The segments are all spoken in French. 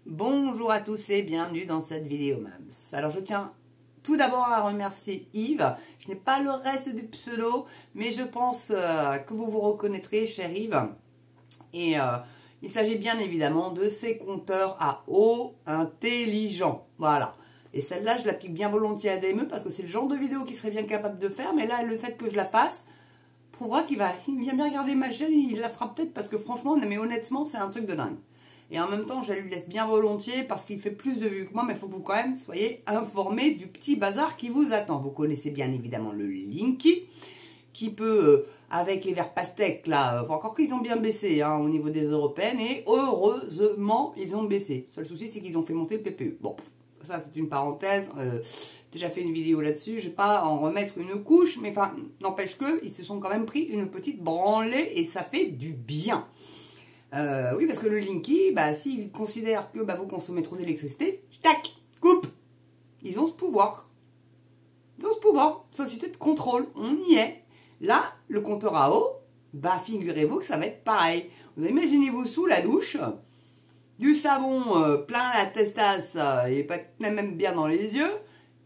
Bonjour à tous et bienvenue dans cette vidéo Mams. Alors je tiens tout d'abord à remercier Yves. Je n'ai pas le reste du pseudo, mais je pense que vous vous reconnaîtrez, cher Yves. Et il s'agit bien évidemment de ces compteurs à eau intelligents. Voilà. Et celle-là, je l'applique bien volontiers à DME parce que c'est le genre de vidéo qu'il serait bien capable de faire. Mais là, le fait que je la fasse prouvera qu'il vient bien regarder ma chaîne et il la fera peut-être parce que franchement, mais honnêtement, c'est un truc de dingue. Et en même temps, je lui laisse bien volontiers parce qu'il fait plus de vues que moi, mais il faut que vous quand même soyez informés du petit bazar qui vous attend. Vous connaissez bien évidemment le Linky, qui peut, avec les verts pastèques, là, encore qu'ils ont bien baissé au niveau des européennes, et heureusement, ils ont baissé. Le seul souci, c'est qu'ils ont fait monter le PPE. Bon, ça c'est une parenthèse, déjà fait une vidéo là-dessus, je ne vais pas en remettre une couche, mais enfin, n'empêche qu'ils se sont quand même pris une petite branlée, et ça fait du bien. Oui, parce que le Linky, s'il considère que vous consommez trop d'électricité, tac, coupe. Ils ont ce pouvoir. Ils ont ce pouvoir. Société de contrôle, on y est. Là, le compteur à eau, figurez-vous que ça va être pareil. Vous imaginez-vous sous la douche, du savon plein la testasse et pas même bien dans les yeux,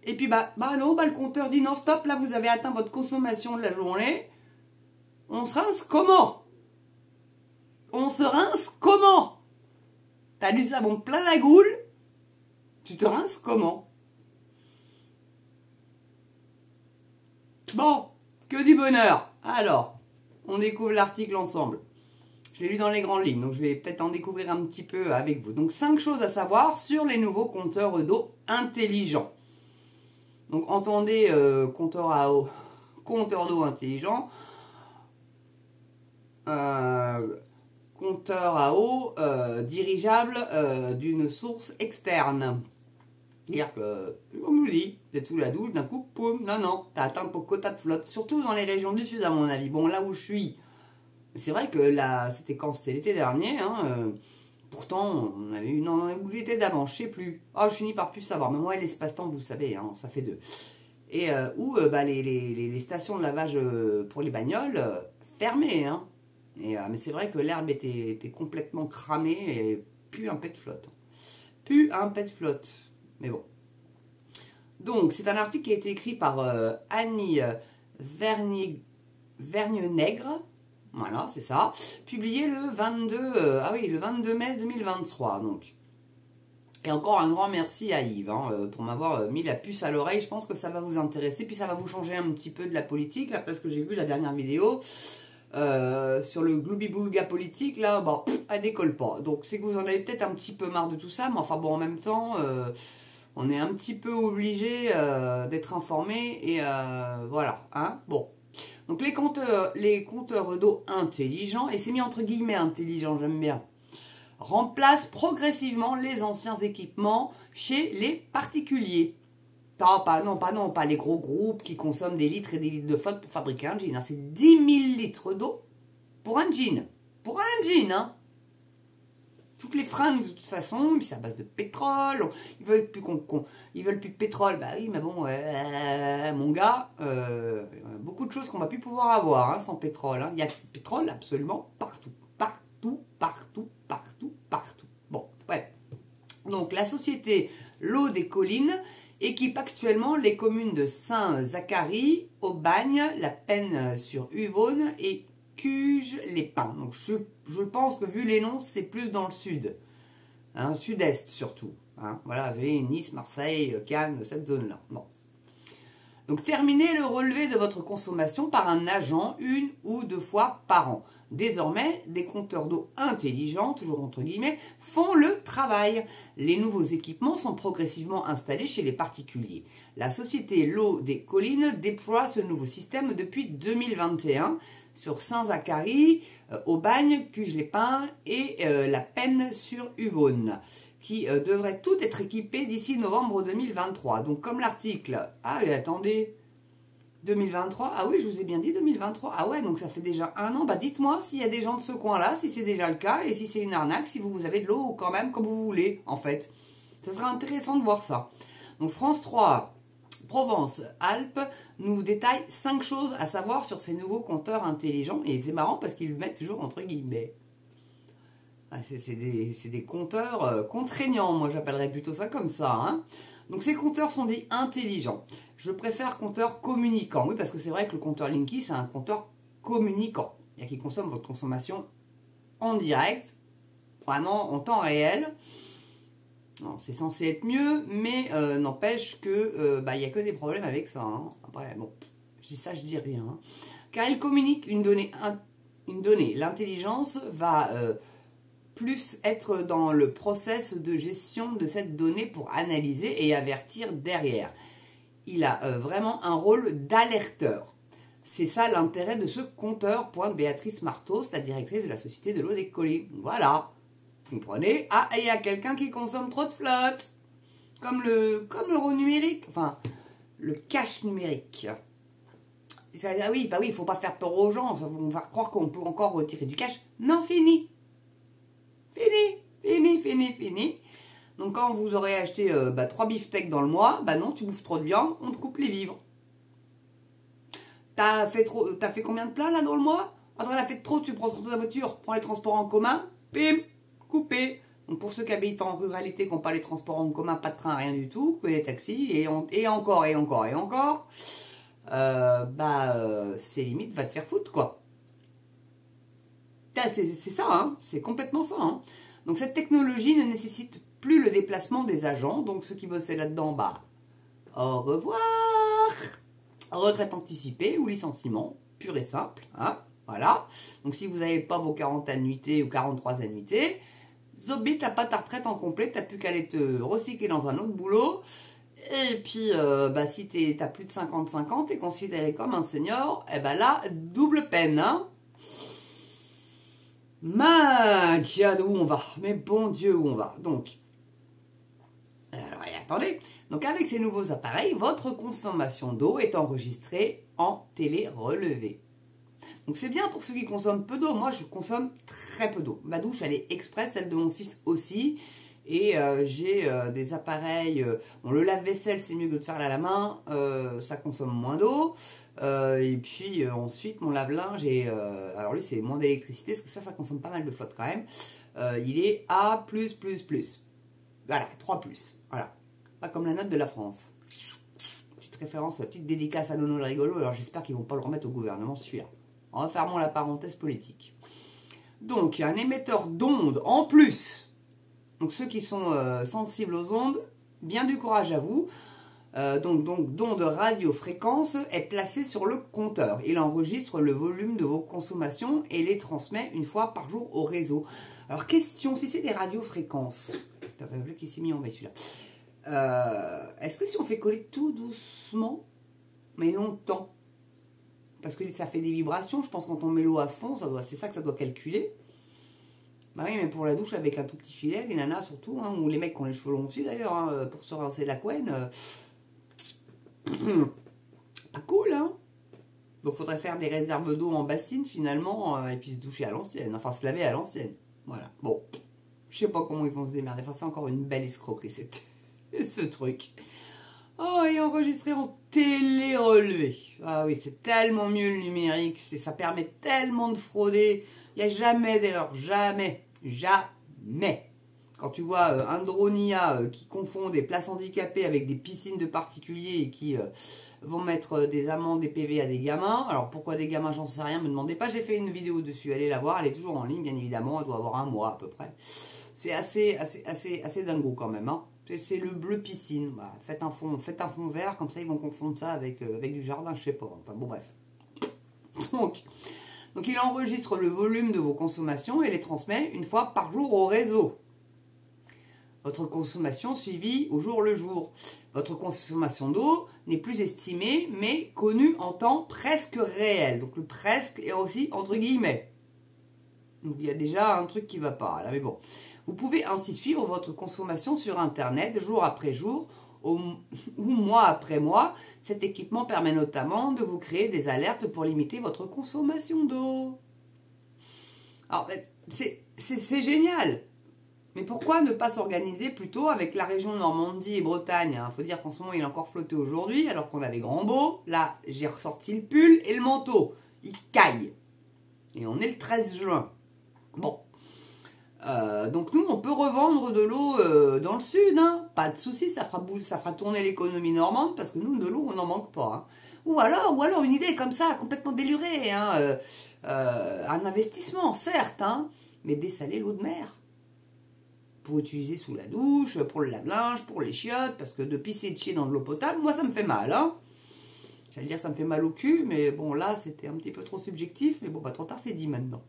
et puis le compteur dit non, stop, là vous avez atteint votre consommation de la journée. On se rince comment? On se rince comment? T'as du savon plein la goule, tu te rinces comment? Bon, que du bonheur. Alors, on découvre l'article ensemble. Je l'ai lu dans les grandes lignes, donc je vais peut-être en découvrir un petit peu avec vous. Donc, 5 choses à savoir sur les nouveaux compteurs d'eau intelligents. Donc, entendez compteur à eau, compteur d'eau intelligent. Compteur à eau dirigeable d'une source externe. C'est-à-dire que, comme je vous dis, vous êtes sous la douche, d'un coup, poum, non, t'as atteint ton quota de flotte. Surtout dans les régions du sud, à mon avis. Bon, là où je suis, c'est vrai que là, c'était quand? C'était l'été dernier, pourtant, on avait eu, non, ou l'été d'avant, je sais plus. Oh, je finis par plus savoir. Mais moi, l'espace-temps, vous savez, ça fait deux. Et où les stations de lavage pour les bagnoles fermées, mais c'est vrai que l'herbe était complètement cramée et plus un pet de flotte. Plus un pet de flotte. Mais bon. Donc, c'est un article qui a été écrit par Annie Vergne-Nègre. Voilà, c'est ça. Publié le 22 mai 2023. Donc. Et encore un grand merci à Yves pour m'avoir mis la puce à l'oreille. Je pense que ça va vous intéresser. Puis ça va vous changer un petit peu de la politique, là, parce que j'ai vu la dernière vidéo. Sur le gloubi-boulga politique, là, elle décolle pas. Donc, c'est que vous en avez peut-être un petit peu marre de tout ça, mais enfin, bon, en même temps, on est un petit peu obligé d'être informé, et voilà, bon. Donc, les compteurs d'eau intelligents, et c'est mis entre guillemets intelligents, j'aime bien, remplacent progressivement les anciens équipements chez les particuliers. Non, pas les gros groupes qui consomment des litres et des litres de flotte pour fabriquer un jean. C'est 10 000 litres d'eau pour un jean. Pour un jean, Toutes les fringues, de toute façon, c'est à base de pétrole. Ils veulent plus de pétrole. Bah oui, mais bon, mon gars, beaucoup de choses qu'on va plus pouvoir avoir sans pétrole. Il y a du pétrole absolument partout. Partout, partout, partout, partout. Bon, ouais. Donc, la société L'Eau des Collines équipe actuellement les communes de Saint-Zacharie, Aubagne, La Penne-sur-Uvonne et Cuges-les-Pins. Donc je pense que vu les noms, c'est plus dans le sud, sud-est surtout. Voilà, Nice, Marseille, Cannes, cette zone-là. Bon. Donc terminez le relevé de votre consommation par un agent 1 ou 2 fois par an. Désormais, des compteurs d'eau intelligents, toujours entre guillemets, font le travail. Les nouveaux équipements sont progressivement installés chez les particuliers. La société L'Eau des Collines déploie ce nouveau système depuis 2021 sur Saint-Zacharie, Aubagne, Cuges-les-Pins et La Penne-sur-Uvonne, qui devrait tout être équipé d'ici novembre 2023. Donc comme l'article... Ah, attendez... 2023, ah oui, je vous ai bien dit 2023. Ah ouais, donc ça fait déjà un an. Dites-moi s'il y a des gens de ce coin-là, si c'est déjà le cas, et si c'est une arnaque, si vous avez de l'eau quand même, comme vous voulez, en fait. Ça sera intéressant de voir ça. Donc France 3, Provence-Alpes, nous détaille 5 choses à savoir sur ces nouveaux compteurs intelligents. Et c'est marrant parce qu'ils le mettent toujours entre guillemets. C'est des compteurs contraignants, moi j'appellerais plutôt ça comme ça. Hein. Donc ces compteurs sont dits intelligents. Je préfère compteur communicant. Oui, parce que c'est vrai que le compteur Linky, c'est un compteur communicant. Il qui consomme votre consommation en direct, vraiment en temps réel. C'est censé être mieux, mais n'empêche que il n'y a que des problèmes avec ça. Hein. Après, bon, je dis ça, je dis rien. Hein. Car il communique une donnée. L'intelligence va plus être dans le process de gestion de cette donnée pour analyser et avertir derrière. Il a vraiment un rôle d'alerteur. C'est ça l'intérêt de ce compteur, pointe Béatrice Martos, la directrice de la Société de l'eau des colis. Voilà. Vous comprenez? Ah, et il y a quelqu'un qui consomme trop de flotte. Comme l'euro numérique. Enfin, le cash numérique. Ah oui, il ne faut pas faire peur aux gens. On va croire qu'on peut encore retirer du cash. Non, fini. Fini. Donc quand vous aurez acheté 3 beefsteaks dans le mois, non, tu bouffes trop de viande, on te coupe les vivres. T'as fait combien de plats là dans le mois? Quand elle a fait trop, tu prends trop ta voiture, prends les transports en commun, bim, coupé. Donc pour ceux qui habitent en ruralité, qui n'ont pas les transports en commun, pas de train, rien du tout, que les taxis, et encore, c'est limite, va te faire foutre quoi. C'est ça, hein, c'est complètement ça. Hein. Donc cette technologie ne nécessite plus le déplacement des agents, donc ceux qui bossaient là-dedans, au revoir. Retraite anticipée ou licenciement, pur et simple, hein, voilà. Donc si vous n'avez pas vos 40 annuités ou 43 annuités, zobi, t'as pas ta retraite en complet, t'as plus qu'à aller te recycler dans un autre boulot. Et puis, si t'as plus de 55 ans, t'es considéré comme un senior, et là, double peine, hein. Où on va? Mais bon Dieu, où on va? Donc, alors, attendez. Donc, avec ces nouveaux appareils, votre consommation d'eau est enregistrée en télé-relevé. Donc, c'est bien pour ceux qui consomment peu d'eau. Moi, je consomme très peu d'eau. Ma douche, elle est express, celle de mon fils aussi. Et j'ai des appareils... le lave-vaisselle, c'est mieux que de faire à la main. Ça consomme moins d'eau. Et puis ensuite mon lave-linge alors lui c'est moins d'électricité parce que ça consomme pas mal de flotte quand même. Il est A+++. Voilà, 3+. Voilà. Pas comme la note de la France. Petite référence, petite dédicace à Nono le rigolo. Alors j'espère qu'ils vont pas le remettre au gouvernement celui-là. Refermons la parenthèse politique. Donc il y a un émetteur d'ondes en plus. Donc ceux qui sont sensibles aux ondes, bien du courage à vous. Donc d'onde radiofréquence est placé sur le compteur. Il enregistre le volume de vos consommations et les transmet une fois par jour au réseau. Alors question, si c'est des radiofréquences, qui s'est mis en bas celui-là. Est-ce que si on fait coller tout doucement, mais longtemps, parce que ça fait des vibrations, je pense quand on met l'eau à fond, c'est ça que ça doit calculer. Bah oui, mais pour la douche avec un tout petit filet, les nanas surtout, hein, ou les mecs qui ont les cheveux longs aussi d'ailleurs, hein, pour se rincer la couenne. Pas cool, hein. Donc faudrait faire des réserves d'eau en bassine finalement et puis se doucher à l'ancienne, enfin se laver à l'ancienne. Voilà. Bon, je sais pas comment ils vont se démerder. Enfin, c'est encore une belle escroquerie ce truc. Oh, et enregistré en télé-relevé. Ah oui, c'est tellement mieux le numérique, ça permet tellement de frauder. Il n'y a jamais d'erreur, jamais. Quand tu vois un dronia qui confond des places handicapées avec des piscines de particuliers et qui vont mettre des amendes, des PV à des gamins. Alors pourquoi des gamins, j'en sais rien, me demandez pas. J'ai fait une vidéo dessus, allez la voir, elle est toujours en ligne bien évidemment, elle doit avoir un mois à peu près. C'est assez dingo quand même. Hein. C'est le bleu piscine. Voilà. Faites un fond vert, comme ça ils vont confondre ça avec du jardin, je sais pas. Enfin bon bref. Donc il enregistre le volume de vos consommations et les transmet une fois par jour au réseau. Votre consommation suivie au jour le jour. Votre consommation d'eau n'est plus estimée, mais connue en temps presque réel. Donc le presque est aussi entre guillemets. Donc il y a déjà un truc qui ne va pas là, mais bon. Vous pouvez ainsi suivre votre consommation sur Internet jour après jour ou mois après mois. Cet équipement permet notamment de vous créer des alertes pour limiter votre consommation d'eau. Alors c'est génial. Mais pourquoi ne pas s'organiser plutôt avec la région Normandie et Bretagne? Il faut dire qu'en ce moment, il a encore flotté aujourd'hui, alors qu'on avait grand beau. Là, j'ai ressorti le pull et le manteau. Il caille. Et on est le 13 juin. Bon. Donc nous, on peut revendre de l'eau dans le sud, hein. Pas de souci, ça fera tourner l'économie normande parce que nous, de l'eau, on n'en manque pas. Hein. Ou alors une idée comme ça, complètement délurée, hein. Un investissement, certes, hein, mais dessaler l'eau de mer. Pour utiliser sous la douche, pour le lave-linge, pour les chiottes, parce que de pisser et de chier dans de l'eau potable, moi ça me fait mal, hein. J'allais dire ça me fait mal au cul, mais bon là c'était un petit peu trop subjectif, mais bon bah trop tard c'est dit maintenant.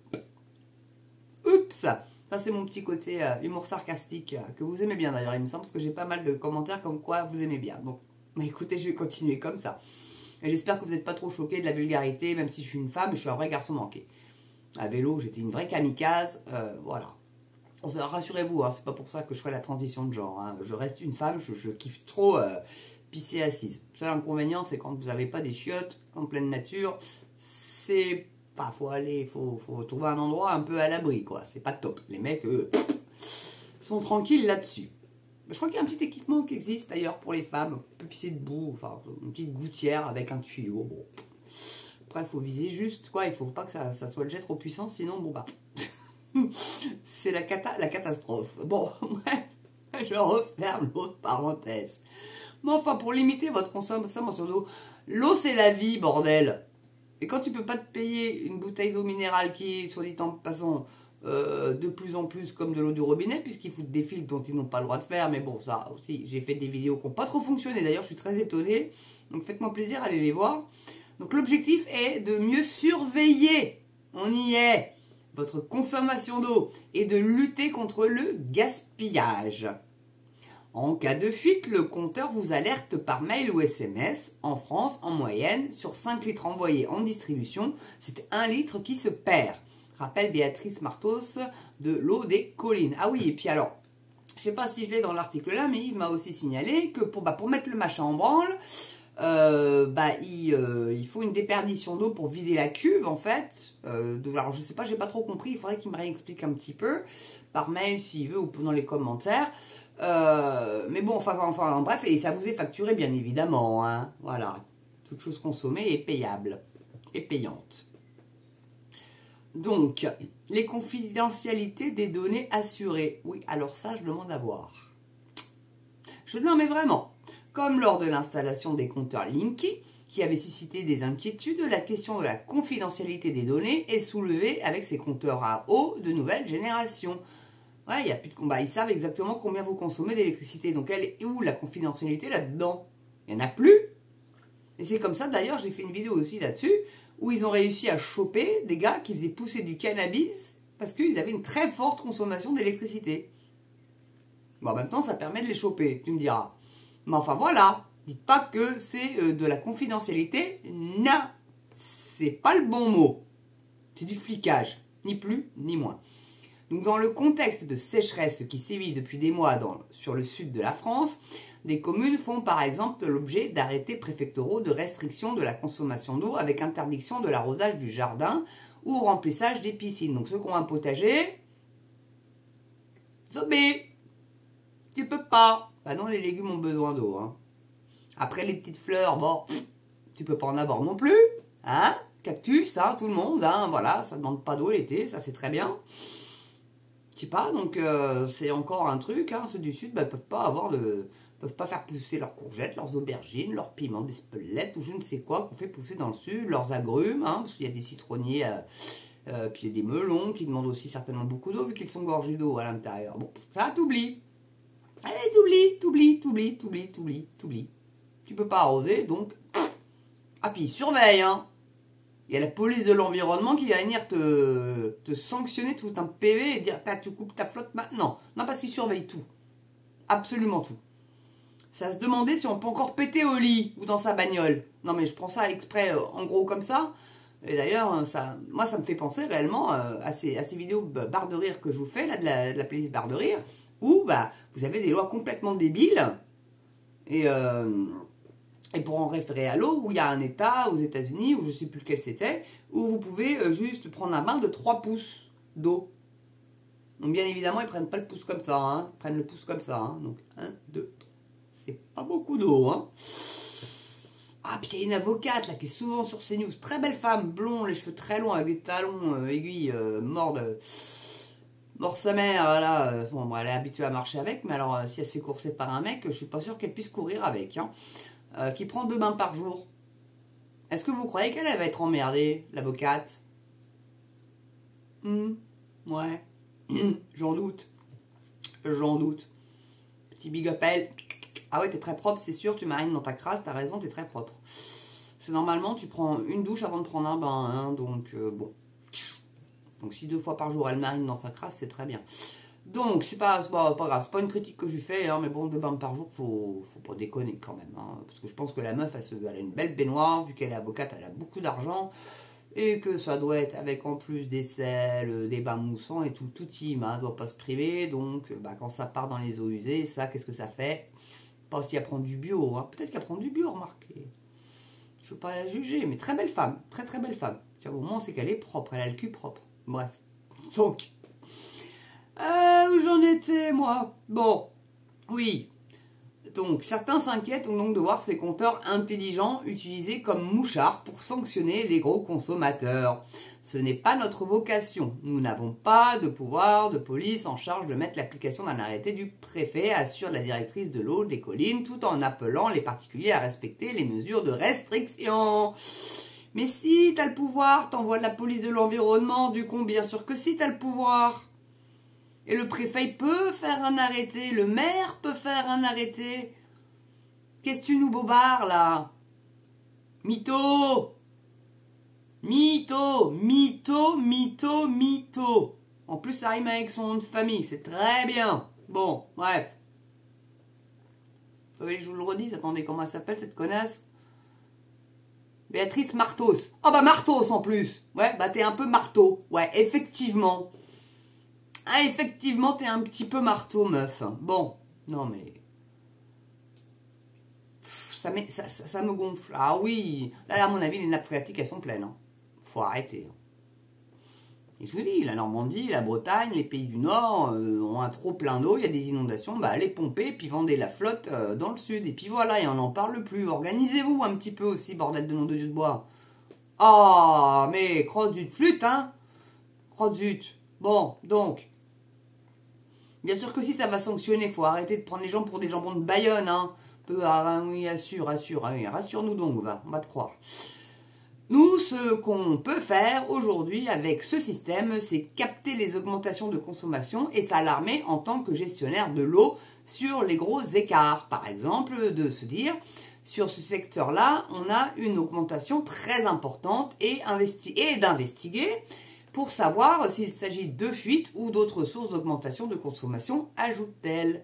Oups. Ça, c'est mon petit côté humour sarcastique que vous aimez bien d'ailleurs, il me semble, parce que j'ai pas mal de commentaires comme quoi vous aimez bien. Donc, écoutez, je vais continuer comme ça. Et j'espère que vous n'êtes pas trop choqués de la vulgarité, même si je suis une femme et je suis un vrai garçon manqué. À vélo, j'étais une vraie kamikaze, voilà. Rassurez-vous, hein, c'est pas pour ça que je ferai la transition de genre. Hein. Je reste une femme, je kiffe trop pisser assise. Le seul inconvénient, c'est quand vous n'avez pas des chiottes en pleine nature, c'est... Enfin, faut trouver un endroit un peu à l'abri, quoi. C'est pas top. Les mecs, sont tranquilles là-dessus. Je crois qu'il y a un petit équipement qui existe, d'ailleurs, pour les femmes. On peut pisser debout, enfin, une petite gouttière avec un tuyau. Bon. Après, il faut viser juste, quoi. Il faut pas que ça soit le jet trop puissant, sinon, bon, bah... c'est la catastrophe. Bon, bref, je referme l'autre parenthèse. Mais enfin, pour limiter votre consommation d'eau, l'eau, c'est la vie, bordel. Et quand tu peux pas te payer une bouteille d'eau minérale qui est, soit dit en passant, de plus en plus comme de l'eau du robinet, puisqu'ils foutent des filtres dont ils n'ont pas le droit de faire, mais bon, ça aussi, j'ai fait des vidéos qui n'ont pas trop fonctionné, d'ailleurs, je suis très étonné, donc faites-moi plaisir, allez les voir. Donc l'objectif est de mieux surveiller, on y est, votre consommation d'eau, et de lutter contre le gaspillage. En cas de fuite, le compteur vous alerte par mail ou SMS. En France, en moyenne, sur 5 litres envoyés en distribution, c'est 1 litre qui se perd. Rappelle Béatrice Martos de l'eau des collines. Ah oui, et puis alors, je sais pas si je l'ai dans l'article là, mais Yves m'a aussi signalé que pour mettre le machin en branle, il faut une déperdition d'eau pour vider la cuve en fait. Alors je sais pas, j'ai pas trop compris, il faudrait qu'il me réexplique un petit peu par mail s'il veut ou dans les commentaires. Mais bon, enfin, bref, et ça vous est facturé bien évidemment, hein. Voilà, toute chose consommée est payable et payante. Donc, les confidentialités des données assurées. Oui, alors ça, je demande à voir. Non, mais vraiment, comme lors de l'installation des compteurs Linky, qui avait suscité des inquiétudes, la question de la confidentialité des données est soulevée avec ces compteurs à eau de nouvelle génération. Ouais, il n'y a plus de combat. Ils savent exactement combien vous consommez d'électricité. Donc, elle est où la confidentialité là-dedans? Il n'y en a plus. Et c'est comme ça, d'ailleurs, j'ai fait une vidéo aussi là-dessus, où ils ont réussi à choper des gars qui faisaient pousser du cannabis parce qu'ils avaient une très forte consommation d'électricité. Bon, en même temps, ça permet de les choper, tu me diras. Mais enfin, voilà. Dites pas que c'est de la confidentialité. Non, c'est pas le bon mot. C'est du flicage. Ni plus, ni moins. Donc, dans le contexte de sécheresse qui sévit depuis des mois sur le sud de la France, des communes font par exemple l'objet d'arrêtés préfectoraux de restriction de la consommation d'eau avec interdiction de l'arrosage du jardin ou remplissage des piscines. Donc ceux qui ont un potager, zobé, tu peux pas. Bah non, les légumes ont besoin d'eau. Hein. Après les petites fleurs, bon, tu peux pas en avoir non plus. Hein, cactus, hein, tout le monde, hein, voilà, ça ne demande pas d'eau l'été, ça c'est très bien. Je sais pas, donc c'est encore un truc, hein, ceux du sud peuvent pas faire pousser leurs courgettes, leurs aubergines, leurs piments d'Espelette ou je ne sais quoi qu'on fait pousser dans le sud, leurs agrumes, hein, parce qu'il y a des citronniers, puis il y a des melons qui demandent aussi certainement beaucoup d'eau vu qu'ils sont gorgés d'eau à l'intérieur. Bon, ça t'oublie. Allez, t'oublies. Tu peux pas arroser, donc... Ah, puis ils surveillent, hein. Il y a la police de l'environnement qui va venir te sanctionner tout un PV et dire tu coupes ta flotte maintenant. Non, parce qu'ils surveillent tout. Absolument tout. Ça se demandait si on peut encore péter au lit ou dans sa bagnole. Non, mais je prends ça exprès en gros comme ça. Et d'ailleurs, moi, ça me fait penser réellement à ces vidéos barre de rire que je vous fais, là, de la playlist barre de rire, où vous avez des lois complètement débiles. Et pour en référer à l'eau, où il y a un état aux États-Unis, où je ne sais plus lequel c'était, où vous pouvez juste prendre un bain de 3 pouces d'eau. Donc bien évidemment, ils ne prennent pas le pouce comme ça, hein. Ils prennent le pouce comme ça. Hein. Donc 1, 2, 3. C'est pas beaucoup d'eau. Hein. Ah, puis il y a une avocate là qui est souvent sur CNews. Très belle femme, blonde, les cheveux très longs, avec des talons aiguilles, morts de... Mort sa mère, là, bon, bon, elle est habituée à marcher avec, mais alors si elle se fait courser par un mec, je suis pas sûre qu'elle puisse courir avec. Hein. Qui prend 2 bains par jour. Est-ce que vous croyez qu'elle va être emmerdée, l'avocate? Ouais. J'en doute. J'en doute. Petit big up elle. Ah ouais, t'es très propre, c'est sûr, tu marines dans ta crasse, t'as raison, t'es très propre. C'est normalement, tu prends une douche avant de prendre un bain, hein, donc bon. Donc si 2 fois par jour elle marine dans sa crasse, c'est très bien. Donc c'est pas grave, c'est pas une critique que je lui fais, hein, mais bon, 2 bains par jour, faut pas déconner quand même. Hein, parce que je pense que la meuf, elle a une belle baignoire, vu qu'elle est avocate, elle a beaucoup d'argent. Et que ça doit être avec en plus des sels, des bains moussants et tout le tout team, hein, doit pas se priver. Donc quand ça part dans les eaux usées, ça, qu'est-ce que ça fait? Pas aussi à prendre du bio, hein. Peut-être qu'elle prend du bio, remarquez. Je veux pas la juger, mais très belle femme, très très belle femme. Tiens, au moins c'est qu'elle est propre, elle a le cul propre. Bref. Donc, où j'en étais moi? Bon, oui. Donc, certains s'inquiètent donc de voir ces compteurs intelligents utilisés comme mouchards pour sanctionner les gros consommateurs. Ce n'est pas notre vocation. Nous n'avons pas de pouvoir de police en charge de mettre l'application d'un arrêté du préfet, assure la directrice de l'eau des collines, tout en appelant les particuliers à respecter les mesures de restriction. Mais si t'as le pouvoir, t'envoies de la police de l'environnement, du con, bien sûr que si t'as le pouvoir. Et le préfet peut faire un arrêté, le maire peut faire un arrêté. Qu'est-ce que tu nous bobards là? Mytho! Mytho! Mytho, mytho, mytho. En plus, ça rime avec son nom de famille, c'est très bien. Bon, bref. Je vous le redis, attendez, comment elle s'appelle cette connasse? Béatrice Martos. Oh bah Martos en plus. Ouais, bah t'es un peu marteau. Ouais, effectivement. Ah, effectivement, t'es un petit peu marteau, meuf. Bon, non mais... Ça me gonfle. Ah oui, là, à mon avis, les nappes phréatiques, elles sont pleines. Hein. Faut arrêter. Hein. Et je vous dis, la Normandie, la Bretagne, les pays du Nord ont un trop plein d'eau, il y a des inondations, bah allez pomper, puis vendez la flotte dans le sud. Et puis voilà, et on n'en parle plus. Organisez-vous un petit peu aussi, bordel de nom de Dieu de bois. Ah, mais crotte zut flûte, hein. Crotte zut. Bon, donc... Bien sûr que si ça va sanctionner, faut arrêter de prendre les gens pour des jambons de Bayonne, hein. Oui, assure, rassure-nous donc, on va te croire. Nous, ce qu'on peut faire aujourd'hui avec ce système, c'est capter les augmentations de consommation et s'alarmer en tant que gestionnaire de l'eau sur les gros écarts. Par exemple, de se dire, sur ce secteur-là, on a une augmentation très importante et d'investiguer pour savoir s'il s'agit de fuites ou d'autres sources d'augmentation de consommation, ajoute-t-elle.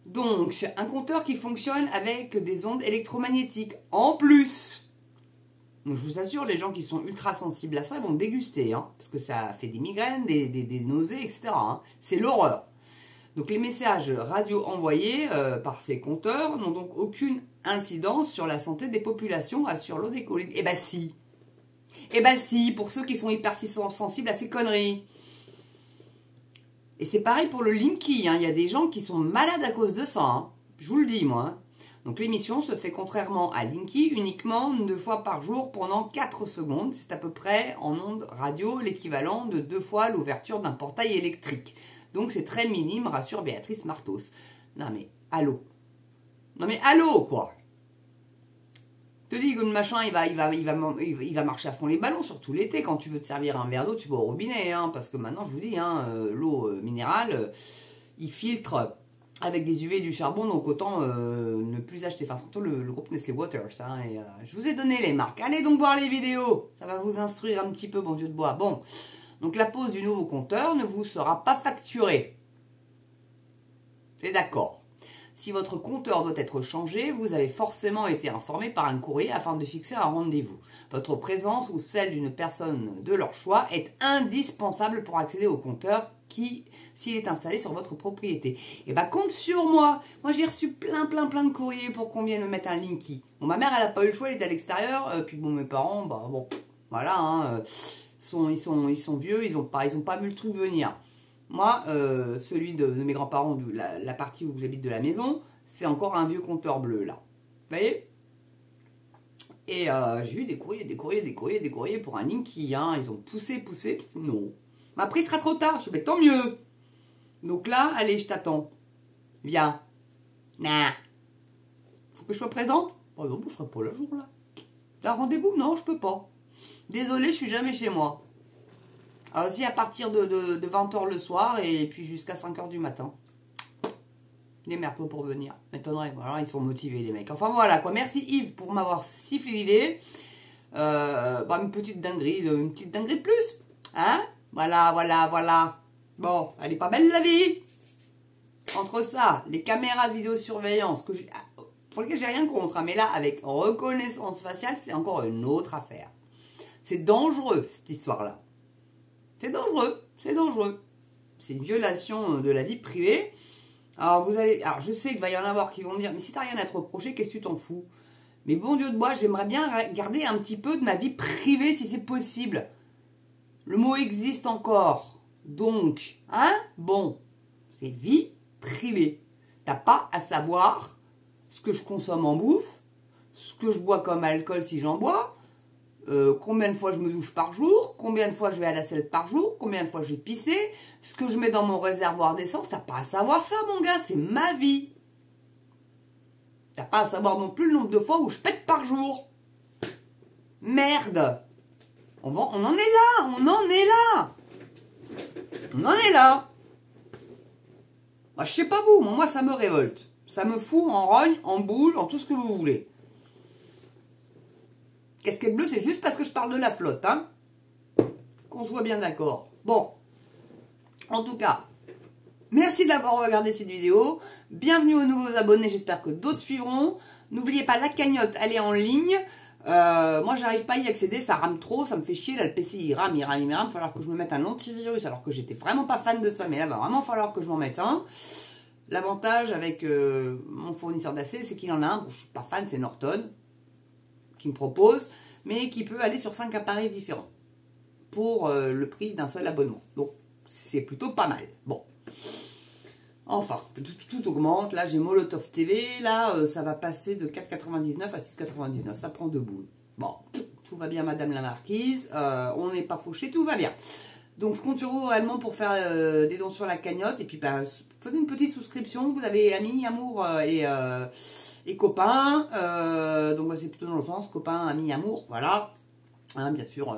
Donc, un compteur qui fonctionne avec des ondes électromagnétiques. En plus, donc je vous assure, les gens qui sont ultra sensibles à ça vont déguster, hein, parce que ça fait des migraines, des nausées, etc. Hein. C'est l'horreur. Donc, les messages radio envoyés par ces compteurs n'ont donc aucune incidence sur la santé des populations, assure l'eau des collines. Eh ben si. Eh ben si, pour ceux qui sont hyper sensibles à ces conneries. Et c'est pareil pour le Linky, hein. Il y a des gens qui sont malades à cause de ça, hein. Je vous le dis moi. Hein. Donc l'émission se fait contrairement à Linky uniquement 2 fois par jour pendant 4 secondes. C'est à peu près en ondes radio l'équivalent de 2 fois l'ouverture d'un portail électrique. Donc c'est très minime, rassure Béatrice Martos. Non mais, allô. Non mais, allô quoi. Je te dis que le machin, il va marcher à fond les ballons, surtout l'été. Quand tu veux te servir un verre d'eau, tu vas au robinet. Hein, parce que maintenant, je vous dis, hein, l'eau minérale, il filtre avec des UV et du charbon. Donc autant ne plus acheter. Enfin, surtout le groupe Nestlé Waters. Hein, et, je vous ai donné les marques. Allez donc voir les vidéos. Ça va vous instruire un petit peu, bon Dieu de bois. Bon, donc la pose du nouveau compteur ne vous sera pas facturée. C'est d'accord. Si votre compteur doit être changé, vous avez forcément été informé par un courrier afin de fixer un rendez-vous. Votre présence ou celle d'une personne de leur choix est indispensable pour accéder au compteur s'il est installé sur votre propriété. Et bah compte sur moi. Moi j'ai reçu plein de courriers pour qu'on vienne me mettre un Linky. Bon, ma mère elle a pas eu le choix, elle était à l'extérieur. Puis bon, mes parents, bah bon, voilà, hein, ils sont vieux, ils ont pas vu le truc venir. Moi, celui de mes grands-parents, la partie où j'habite de la maison, c'est encore un vieux compteur bleu, là. Vous voyez? Et j'ai eu des courriers pour un Linky, hein. Ils ont poussé. Non. Mais après, il sera trop tard. Je dis, mais tant mieux. Donc là, allez, je t'attends. Viens. Nah. Faut que je sois présente? Oh non, je serai pas là jour là. T'as un rendez-vous? Non, je peux pas. Désolée, je suis jamais chez moi. Alors si à partir de 20h le soir et puis jusqu'à 5h du matin. Démerde-toi pour venir. M'étonnerait. Alors ils sont motivés les mecs. Enfin voilà quoi. Merci Yves pour m'avoir sifflé l'idée. Une petite dinguerie de plus. Hein? Voilà, voilà, voilà. Bon, elle est pas belle la vie. Entre ça, les caméras de vidéosurveillance, pour lesquelles j'ai rien contre, hein, mais là, avec reconnaissance faciale, c'est encore une autre affaire. C'est dangereux, cette histoire-là. C'est dangereux, c'est dangereux. C'est une violation de la vie privée. Alors, je sais qu'il va y en avoir qui vont dire, mais si t'as rien à te reprocher, qu'est-ce que tu t'en fous? Mais bon Dieu de moi, j'aimerais bien garder un petit peu de ma vie privée si c'est possible. Le mot existe encore. Donc, hein? Bon, c'est vie privée. T'as pas à savoir ce que je consomme en bouffe, ce que je bois comme alcool si j'en bois, combien de fois je me douche par jour, combien de fois je vais à la selle par jour, combien de fois j'ai pissé, ce que je mets dans mon réservoir d'essence. T'as pas à savoir ça, mon gars, c'est ma vie. T'as pas à savoir non plus le nombre de fois où je pète par jour. Merde. On en est là, on en est là. On en est là. Moi, je sais pas vous, moi ça me révolte. Ça me fout en rogne, en boule, en tout ce que vous voulez. Casquette bleue, c'est juste parce que je parle de la flotte, hein. Qu'on soit bien d'accord. Bon. En tout cas, merci d'avoir regardé cette vidéo. Bienvenue aux nouveaux abonnés, j'espère que d'autres suivront. N'oubliez pas la cagnotte, elle est en ligne. Moi, j'arrive pas à y accéder, ça rame trop, ça me fait chier. Là, le PC, il rame. Il va falloir que je me mette un antivirus, alors que j'étais vraiment pas fan de ça. Mais là, va vraiment falloir que je m'en mette un. L'avantage avec mon fournisseur d'AC, c'est qu'il en a un. Bon, je suis pas fan, c'est Norton, qui me propose, mais qui peut aller sur 5 appareils différents pour le prix d'un seul abonnement. Donc, c'est plutôt pas mal. Bon. Enfin, tout augmente. Là, j'ai Molotov TV. Là, ça va passer de 4,99 à 6,99. Ça prend 2 boules. Bon, tout va bien, madame la marquise. On n'est pas fauché, tout va bien. Donc, je compte sur vous réellement pour faire des dons sur la cagnotte. Et puis, faites une petite souscription. Vous avez amis, amour et copains. Donc, c'est plutôt dans le sens copains, amis, amour. Voilà. Hein, bien sûr,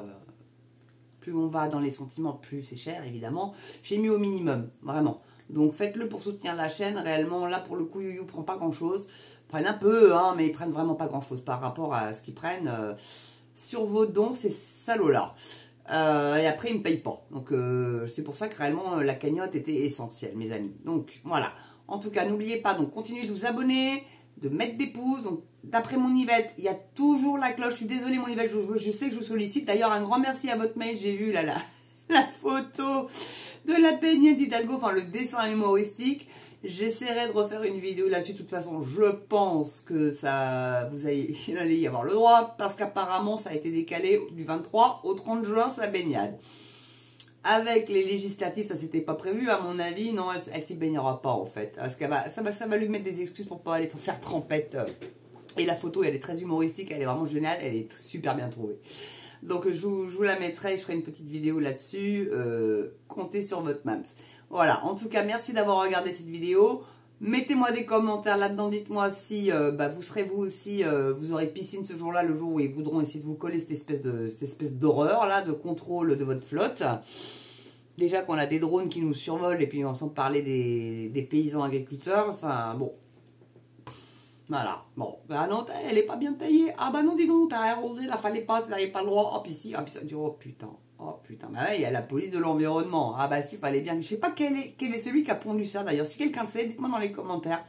plus on va dans les sentiments, plus c'est cher, évidemment. J'ai mis au minimum, vraiment. Donc faites-le pour soutenir la chaîne. Réellement, là pour le coup, YouYou prend pas grand-chose. Ils prennent un peu, hein, mais ils prennent vraiment pas grand-chose par rapport à ce qu'ils prennent sur vos dons, ces salauds-là. Et après, ils me payent pas. Donc c'est pour ça que réellement, la cagnotte était essentielle, mes amis. Donc voilà. En tout cas, n'oubliez pas, donc continuez de vous abonner, de mettre des pouces. Donc d'après mon Yvette, il y a toujours la cloche. Je suis désolée, mon Yvette, je sais que je vous sollicite. D'ailleurs, un grand merci à votre mail. J'ai vu là, la photo de la peignée d'Hidalgo, enfin le dessin humoristique. J'essaierai de refaire une vidéo là-dessus. De toute façon, je pense que il allait y avoir le droit, parce qu'apparemment ça a été décalé du 23 au 30 juin, sa baignade. Avec les législatives, ça s'était pas prévu, à mon avis. Non, elle s'y baignera pas en fait, parce que ça va lui mettre des excuses pour pas aller faire trempette. Et la photo, elle est très humoristique, elle est vraiment géniale, elle est super bien trouvée. Donc je vous la mettrai, je ferai une petite vidéo là-dessus. Comptez sur votre mams. Voilà, en tout cas, merci d'avoir regardé cette vidéo. Mettez-moi des commentaires là-dedans, dites-moi si vous serez vous aussi, vous aurez piscine ce jour-là, le jour où ils voudront essayer de vous coller cette espèce d'horreur là, de contrôle de votre flotte. Déjà qu'on a des drones qui nous survolent, et puis on s'en parler des paysans agriculteurs, enfin bon. Voilà, bon, bah non, elle est pas bien taillée. Ah bah non, dis donc, t'as arrosé, là fallait pas, t'avais pas le droit. Oh, puis si, ah, puis ça, oh putain, bah ouais, il y a la police de l'environnement. Ah bah si, fallait bien. Je sais pas quel est celui qui a pondu ça d'ailleurs. Si quelqu'un sait, dites-moi dans les commentaires.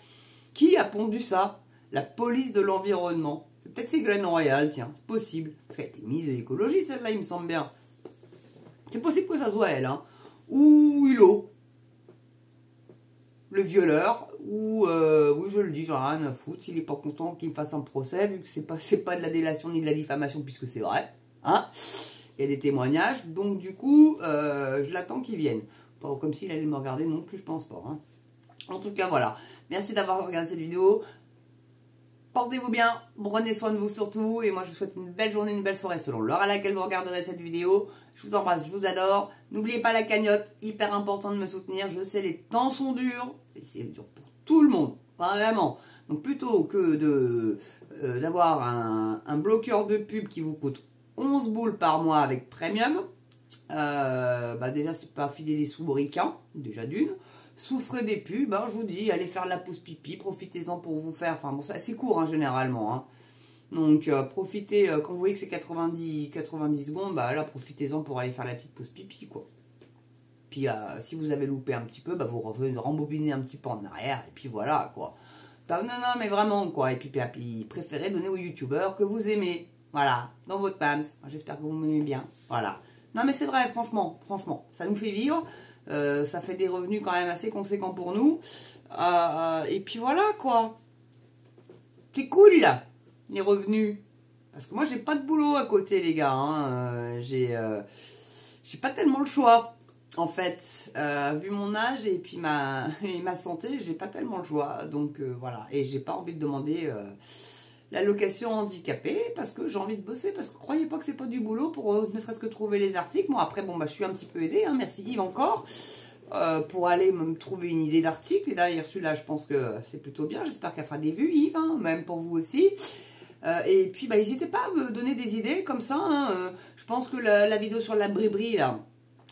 Qui a pondu ça? La police de l'environnement. Peut-être Ségolène Royal, tiens, c'est possible. Parce qu'elle a été mise de l'écologie, celle-là, il me semble bien. C'est possible que ça soit elle, hein. Ou Hulot, le violeur, ou oui je le dis, j'en ai rien à foutre, s'il est pas content qu'il me fasse un procès, vu que c'est pas de la délation ni de la diffamation, puisque c'est vrai, hein, il y a des témoignages, donc du coup, je l'attends qu'il vienne, pas comme s'il allait me regarder non plus, je pense pas, hein. En tout cas, voilà, merci d'avoir regardé cette vidéo, Portez-vous bien, prenez soin de vous surtout, et moi je vous souhaite une belle journée, une belle soirée selon l'heure à laquelle vous regarderez cette vidéo. Je vous embrasse, je vous adore. N'oubliez pas la cagnotte, hyper important de me soutenir. Je sais, les temps sont durs, et c'est dur pour tout le monde, vraiment. Donc plutôt que d'avoir un bloqueur de pub qui vous coûte 11 boules par mois avec Premium, déjà c'est pas filer des sous ricains, déjà d'une. Souffrez des pubs, je vous dis, allez faire la pause pipi, profitez-en pour vous faire, enfin bon, c'est assez court généralement, hein. Donc profitez, quand vous voyez que c'est 90 secondes, là profitez-en pour aller faire la petite pause pipi, quoi. Puis si vous avez loupé un petit peu, vous revenez rembobiner un petit peu en arrière, et puis voilà, quoi. Non, mais vraiment, quoi. Et puis préférez donner aux youtubeurs que vous aimez, voilà, dans votre pams. J'espère que vous m'aimez bien, voilà. Non mais c'est vrai, franchement, ça nous fait vivre. Ça fait des revenus quand même assez conséquents pour nous. Et puis voilà, quoi. C'est cool, les revenus. Parce que moi, j'ai pas de boulot à côté, les gars. Hein. J'ai pas tellement le choix, en fait. Vu mon âge et puis ma santé, j'ai pas tellement le choix. Donc, voilà. Et j'ai pas envie de demander l'allocation handicapée parce que j'ai envie de bosser. Parce que croyez pas que c'est pas du boulot pour ne serait-ce que trouver les articles. Moi, après, je suis un petit peu aidée. Hein, merci Yves encore. Pour aller me trouver une idée d'article. Et derrière celui-là, je pense que c'est plutôt bien. J'espère qu'elle fera des vues, Yves, hein, même pour vous aussi. Et puis, n'hésitez pas à me donner des idées comme ça. Hein. Je pense que la vidéo sur la bribri, là,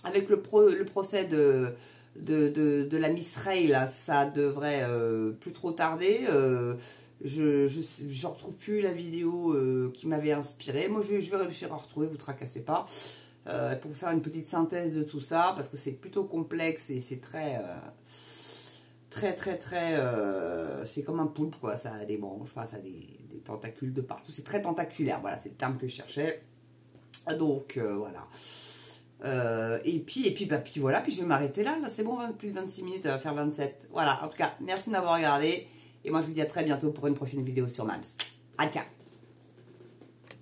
avec le procès de la Miss Ray, là, ça devrait plus trop tarder. Je retrouve plus la vidéo qui m'avait inspiré. Moi, je vais réussir à retrouver, vous tracassez pas. Pour faire une petite synthèse de tout ça, parce que c'est plutôt complexe et c'est très c'est comme un poulpe, quoi. Ça a des branches, ça a des tentacules de partout, c'est très tentaculaire, voilà, c'est le terme que je cherchais. Donc voilà. Et puis voilà, puis je vais m'arrêter là, c'est bon, plus de 26 minutes, elle va faire 27. Voilà, en tout cas, merci de m'avoir regardé, et moi je vous dis à très bientôt pour une prochaine vidéo sur Mams. À ciao.